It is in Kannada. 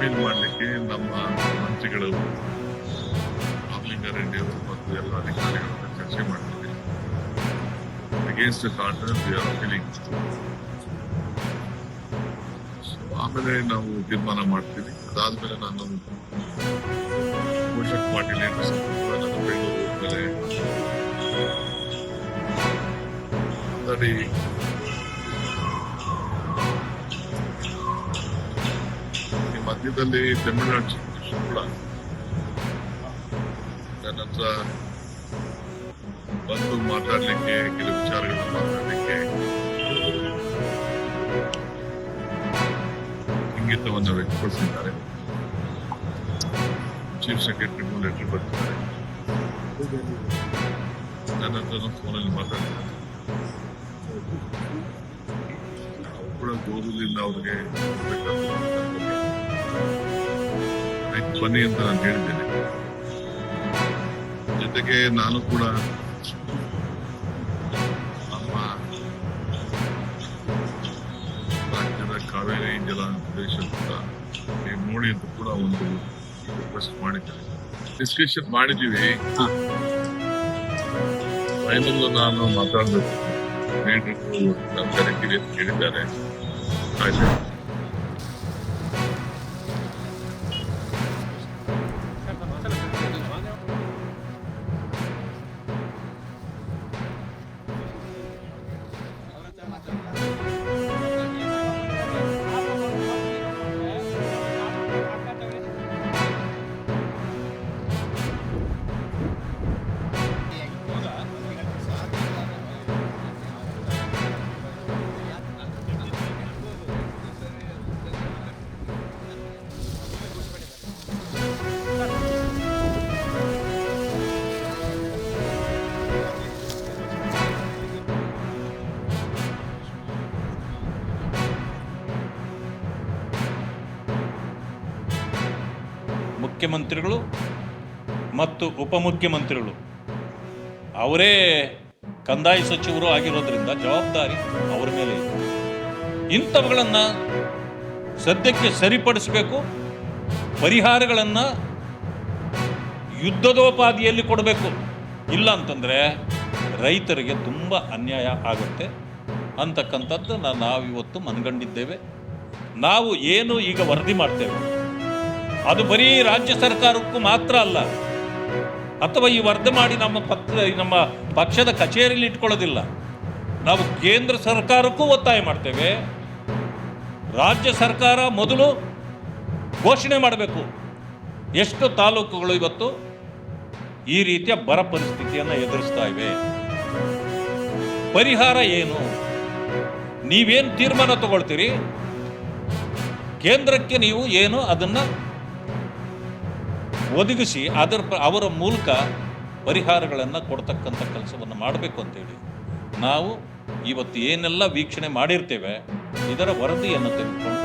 ಅಪೀಲ್ ಮಾಡಲಿಕ್ಕೆ ನಮ್ಮ ಮಂತ್ರಿಗಳು ರಾಮಲಿಂಗಾರೆಡ್ಡಿ ಅವರು ಮತ್ತು ಎಲ್ಲ ಅಧಿಕಾರಿಗಳ ಚರ್ಚೆ ಮಾಡ್ತೀವಿ. Against the order we are appealing. ಆಮೇಲೆ ನಾವು ತೀರ್ಮಾನ ಮಾಡ್ತೀವಿ. ಅದಾದ್ಮೇಲೆ ನಾನು ಪೋಷಕ್ ಪಾಟೀಲ್ ನಾನು ಬೆಂಗಳೂರು ಹೋದ್ಮೇಲೆ ಮಾತಾಡಿ ಈ ಮಧ್ಯದಲ್ಲಿ ತಮಿಳುನಾಡು ಕೂಡ ನನ್ನ ಹತ್ರ ಬಂದು ಮಾತಾಡ್ಲಿಕ್ಕೆ, ಕೆಲವು ವಿಚಾರಗಳನ್ನ ಮಾತಾಡ್ಲಿಕ್ಕೆ ಇಂಗಿತವನ್ನು ವ್ಯಕ್ತಪಡಿಸಿದ್ದಾರೆ. ಚೀಫ್ ಸೆಕ್ರೆಟರಿ ಲೆಟರ್ ಬರ್ತಿದ್ದಾರೆ. ನನ್ನ ಹತ್ರ ಫೋನಲ್ಲಿ ಮಾತಾಡ್ತಾರೆ. ನಾವು ಕೂಡ ಗೋಧುಲಿಂದ ಅವ್ರಿಗೆ ಬನ್ನಿ ಅಂತ ನಾನು ಹೇಳಿದ್ದೇನೆ. ಜೊತೆಗೆ ನಾನು ಕೂಡ ನಮ್ಮ ರಾಜ್ಯದ ಕಾವೇರಿ ಜಲ ಪ್ರದೇಶ ಕೂಡ ನೋಡಿ ಅಂತ ಕೂಡ ಒಂದು ರಿಕ್ವೆಸ್ಟ್ ಮಾಡಿದ್ದೇನೆ. ಡಿಸ್ಕಷನ್ ಮಾಡಿದ್ದೀವಿ. ಫೈನಲ್ ನಾನು ಮಾತಾಡಬೇಕು. ನಾನು ಕರೀತೀವಿ ಅಂತ ಹೇಳಿದ್ದಾರೆ. ಆಯ್ತು. ಮುಖ್ಯಮಂತ್ರಿಗಳು ಮತ್ತು ಉಪಮುಖ್ಯಮಂತ್ರಿಗಳು ಅವರೇ ಕಂದಾಯ ಸಚಿವರು ಆಗಿರೋದ್ರಿಂದ ಜವಾಬ್ದಾರಿ ಅವರ ಮೇಲೆ ಇದೆ. ಇಂಥವುಗಳನ್ನು ಸದ್ಯಕ್ಕೆ ಸರಿಪಡಿಸಬೇಕು. ಪರಿಹಾರಗಳನ್ನು ಯುದ್ಧದೋಪಾದಿಯಲ್ಲಿ ಕೊಡಬೇಕು. ಇಲ್ಲ ಅಂತಂದರೆ ರೈತರಿಗೆ ತುಂಬ ಅನ್ಯಾಯ ಆಗುತ್ತೆ ಅಂತಕ್ಕಂಥದ್ದು ನಾವಿವತ್ತು ಮನಗಂಡಿದ್ದೇವೆ. ನಾವು ಏನು ಈಗ ವರದಿ ಮಾಡ್ತೇವೆ ಅದು ಬರೀ ರಾಜ್ಯ ಸರ್ಕಾರಕ್ಕೂ ಮಾತ್ರ ಅಲ್ಲ, ಅಥವಾ ಈ ವರದಿ ಮಾಡಿ ನಮ್ಮ ಪಕ್ಷದ ಕಚೇರಿಯಲ್ಲಿ ಇಟ್ಕೊಳ್ಳೋದಿಲ್ಲ. ನಾವು ಕೇಂದ್ರ ಸರ್ಕಾರಕ್ಕೂ ಒತ್ತಾಯ ಮಾಡ್ತೇವೆ. ರಾಜ್ಯ ಸರ್ಕಾರ ಮೊದಲು ಘೋಷಣೆ ಮಾಡಬೇಕು ಎಷ್ಟು ತಾಲೂಕುಗಳು ಇವತ್ತು ಈ ರೀತಿಯ ಬರ ಪರಿಸ್ಥಿತಿಯನ್ನು ಎದುರಿಸ್ತಾ ಇವೆ, ಪರಿಹಾರ ಏನು, ನೀವೇನು ತೀರ್ಮಾನ ತಗೊಳ್ತೀರಿ, ಕೇಂದ್ರಕ್ಕೆ ನೀವು ಏನು ಅದನ್ನು ಒದಗಿಸಿ ಅವರ ಮೂಲಕ ಪರಿಹಾರಗಳನ್ನು ಕೊಡ್ತಕ್ಕಂಥ ಕೆಲಸವನ್ನು ಮಾಡಬೇಕು ಅಂತೇಳಿ ನಾವು ಇವತ್ತು ಏನೆಲ್ಲ ವೀಕ್ಷಣೆ ಮಾಡಿರ್ತೇವೆ ಇದರ ವರದಿಯನ್ನು ತೆಗೆದುಕೊಂಡು